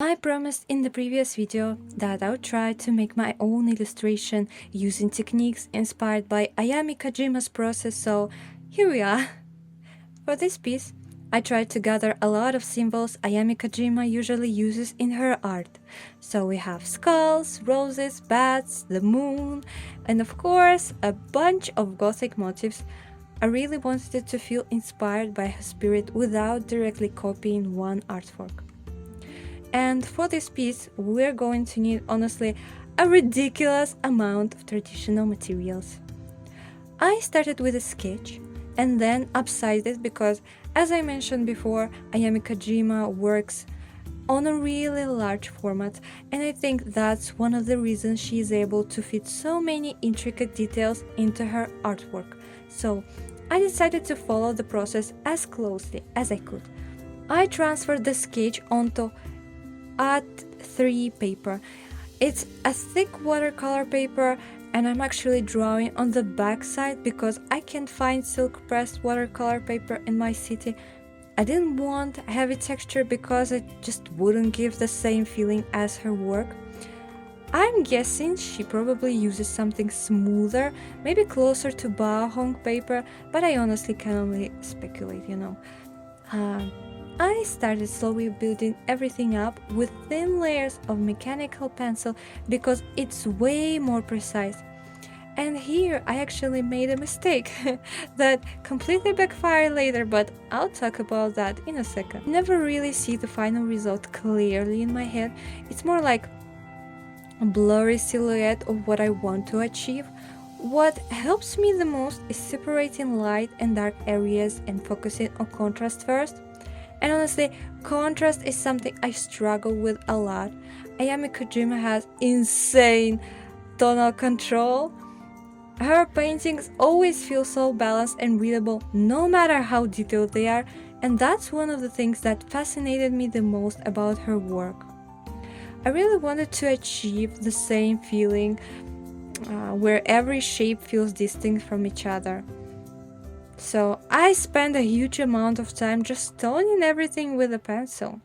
I promised in the previous video that I would try to make my own illustration using techniques inspired by Ayami Kojima's process, so here we are. For this piece, I tried to gather a lot of symbols Ayami Kojima usually uses in her art. So we have skulls, roses, bats, the moon, and of course a bunch of gothic motifs. I really wanted it to feel inspired by her spirit without directly copying one artwork. And for this piece, we're going to need honestly a ridiculous amount of traditional materials. I started with a sketch and then upsized it because, as I mentioned before, Ayami Kojima works on a really large format, and I think that's one of the reasons she is able to fit so many intricate details into her artwork. So I decided to follow the process as closely as I could. I transferred the sketch onto A3 paper. It's a thick watercolor paper, and I'm actually drawing on the back side because I can't find silk pressed watercolor paper in my city. I didn't want heavy texture because it just wouldn't give the same feeling as her work. I'm guessing she probably uses something smoother, maybe closer to Bahong paper, but I honestly can only speculate, I started slowly building everything up with thin layers of mechanical pencil because it's way more precise. And here I actually made a mistake that completely backfired later, but I'll talk about that in a second. I never really see the final result clearly in my head. It's more like a blurry silhouette of what I want to achieve. What helps me the most is separating light and dark areas and focusing on contrast first. And honestly, contrast is something I struggle with a lot. Ayami Kojima has insane tonal control. Her paintings always feel so balanced and readable no matter how detailed they are, and that's one of the things that fascinated me the most about her work. I really wanted to achieve the same feeling where every shape feels distinct from each other. So I spent a huge amount of time just toning everything with a pencil.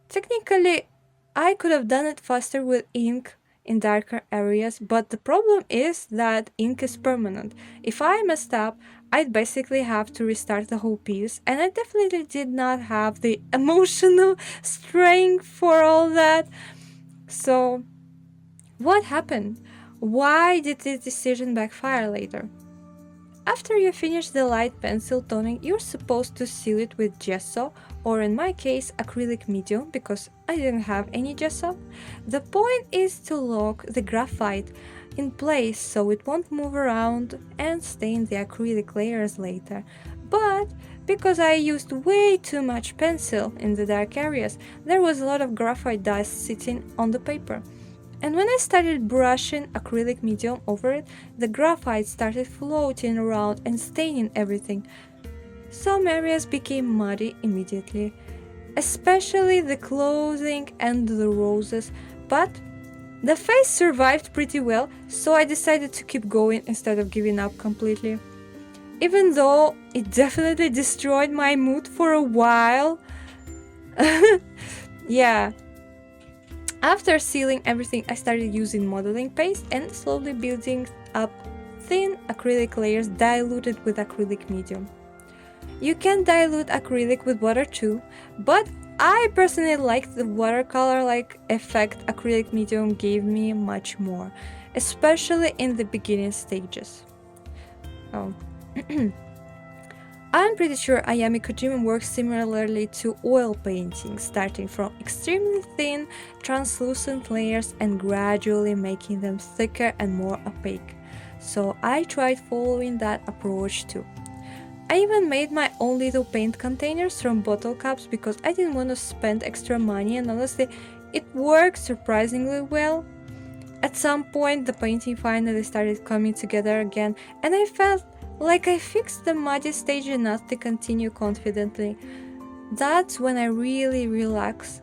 Technically, I could have done it faster with ink in darker areas, but the problem is that ink is permanent. If I messed up, I'd basically have to restart the whole piece, and I definitely did not have the emotional strength for all that. So, what happened? Why did this decision backfire later? After you finish the light pencil toning, you're supposed to seal it with gesso, or in my case acrylic medium because I didn't have any gesso. The point is to lock the graphite in place so it won't move around and stain the acrylic layers later. But because I used way too much pencil in the dark areas, there was a lot of graphite dust sitting on the paper. And when I started brushing acrylic medium over it, the graphite started floating around and staining everything. Some areas became muddy immediately, especially the clothing and the roses, but the face survived pretty well, so I decided to keep going instead of giving up completely. Even though it definitely destroyed my mood for a while. Yeah. After sealing everything, I started using modeling paste and slowly building up thin acrylic layers diluted with acrylic medium. You can dilute acrylic with water too, but I personally liked the watercolor-like effect acrylic medium gave me much more, especially in the beginning stages. Oh. I'm pretty sure Ayami Kojima works similarly to oil painting, starting from extremely thin, translucent layers and gradually making them thicker and more opaque. So I tried following that approach too. I even made my own little paint containers from bottle caps because I didn't want to spend extra money, and honestly, it worked surprisingly well. At some point, the painting finally started coming together again, and I felt like I fixed the muddy stage enough to continue confidently. That's when I really relaxed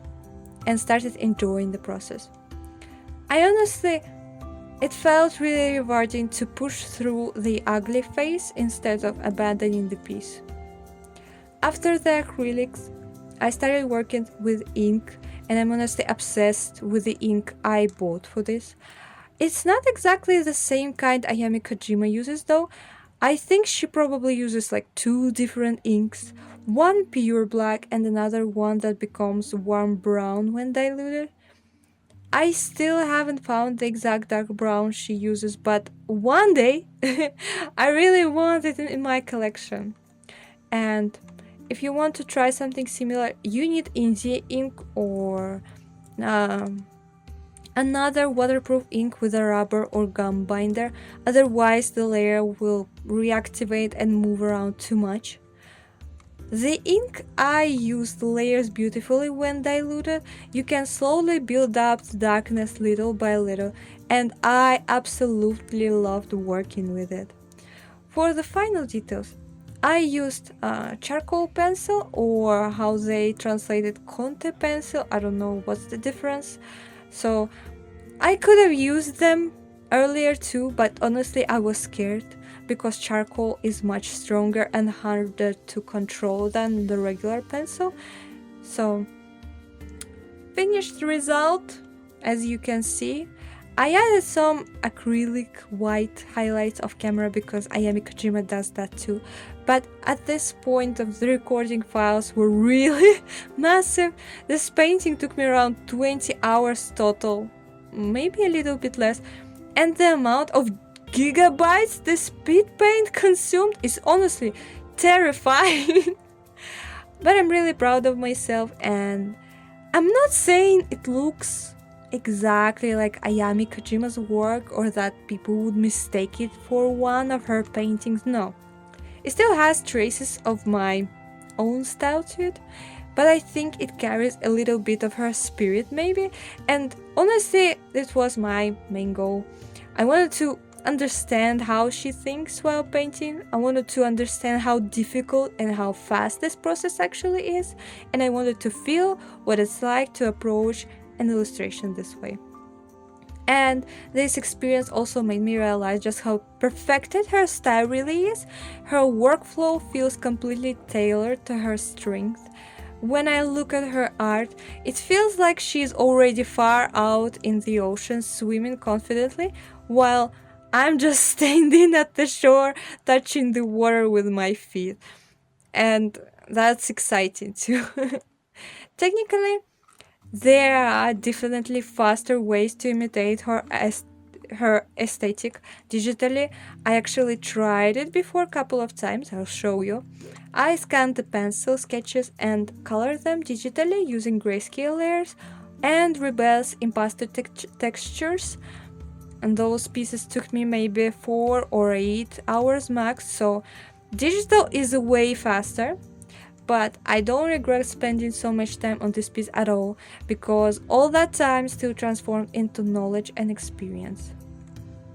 and started enjoying the process. It felt really rewarding to push through the ugly face instead of abandoning the piece. After the acrylics, I started working with ink and I'm honestly obsessed with the ink I bought for this. It's not exactly the same kind Ayami Kojima uses though. I think she probably uses like two different inks, one pure black and another one that becomes warm brown when diluted. I still haven't found the exact dark brown she uses, but one day I really want it in my collection. And if you want to try something similar, you need India ink or um, another waterproof ink with a rubber or gum binder, otherwise the layer will reactivate and move around too much. The ink I used layers beautifully when diluted. You can slowly build up the darkness little by little, and I absolutely loved working with it. For the final details, I used charcoal pencil, or how they translated Conte pencil. I don't know what's the difference. So I could have used them earlier too, but honestly I was scared because charcoal is much stronger and harder to control than the regular pencil. So, finished result, as you can see, I added some acrylic white highlights off camera because Ayami Kojima does that too. But at this point of the recording, files were really massive. This painting took me around 20 hours total, maybe a little bit less, and the amount of gigabytes the speed paint consumed is honestly terrifying. But I'm really proud of myself, and I'm not saying it looks exactly like Ayami Kojima's work or that people would mistake it for one of her paintings. No, it still has traces of my own style to it, but I think it carries a little bit of her spirit maybe, and honestly this was my main goal. I wanted to understand how she thinks while painting. I wanted to understand how difficult and how fast this process actually is, and I wanted to feel what it's like to approach an illustration this way. And this experience also made me realize just how perfected her style really is. Her workflow feels completely tailored to her strength. When I look at her art, it feels like she's already far out in the ocean swimming confidently, while I'm just standing at the shore touching the water with my feet. And that's exciting too. Technically, there are definitely faster ways to imitate her aesthetic digitally. I actually tried it before a couple of times, I'll show you. I scanned the pencil sketches and colored them digitally using grayscale layers and rebels impasto textures. And those pieces took me maybe 4 or 8 hours max, so digital is way faster. But I don't regret spending so much time on this piece at all, because all that time still transformed into knowledge and experience.